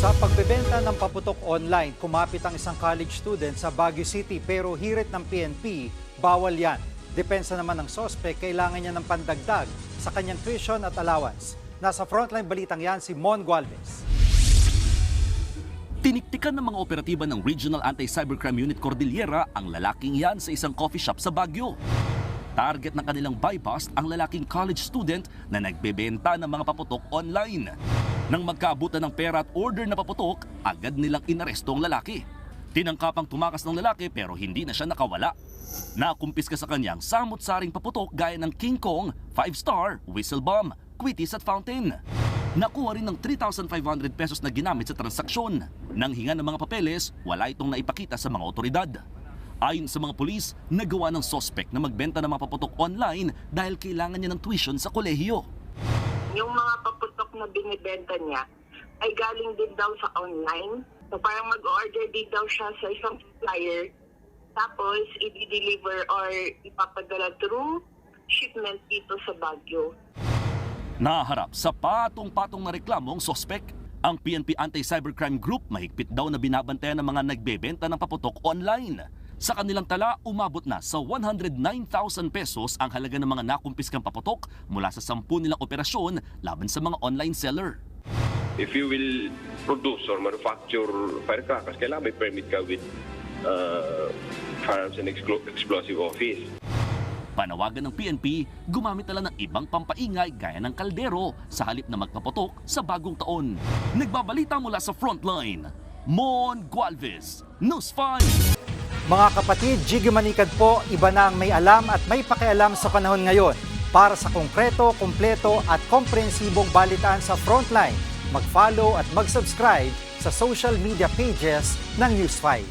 Sa pagbebenta ng paputok online, kumapit ang isang college student sa Baguio City pero hirit ng PNP, bawal yan. Depensa naman ng sospek, kailangan niya ng pandagdag sa kanyang tuition at allowance. Nasa frontline balitang yan si Mon Gualvez. Tiniktikan ng mga operatiba ng Regional Anti-Cybercrime Unit Cordillera ang lalaking yan sa isang coffee shop sa Baguio. Target ng kanilang bypass ang lalaking college student na nagbebenta ng mga paputok online. Nang magkaabutan ng pera at order na paputok, agad nilang inaresto ang lalaki. Tinangkapang tumakas ng lalaki pero hindi na siya nakawala. Nakumpiska sa kanyang samut-saring paputok gaya ng King Kong, 5-star, whistle bomb, quitties at fountain. Nakuha rin ng 3,500 pesos na ginamit sa transaksyon. Nang hinga ng mga papeles, wala itong naipakita sa mga otoridad. Ayon sa mga pulis, nagawa ng sospek na magbenta ng mga paputok online dahil kailangan niya ng tuition sa kolehiyo. Yung mga paputok na binibenta niya ay galing din daw sa online. So parang mag-order din daw siya sa isang supplier, tapos i-deliver or ipapadala through shipment dito sa Baguio. Naharap sa patong-patong na reklamong sospek, ang PNP Anti-Cybercrime Group mahigpit daw na binabantayan ng mga nagbebenta ng paputok online. Sa kanilang tala, umabot na sa 109,000 pesos ang halaga ng mga nakumpiskang paputok mula sa 10 nilang operasyon laban sa mga online seller. If you will produce or manufacture firecrackers, kailangan may permit ka with Firearms and Explosive Office. Panawagan ng PNP, gumamit na lang ng ibang pampaingay gaya ng kaldero sa halip na magpaputok sa bagong taon. Nagbabalita mula sa Frontline, Mon Gualvez, News 5. Mga kapatid, Jiggy Manikad po, iba na ang may alam at may pakialam sa panahon ngayon. Para sa konkreto, kumpleto at komprehensibong balitaan sa Frontline, mag-follow at mag-subscribe sa social media pages ng News 5.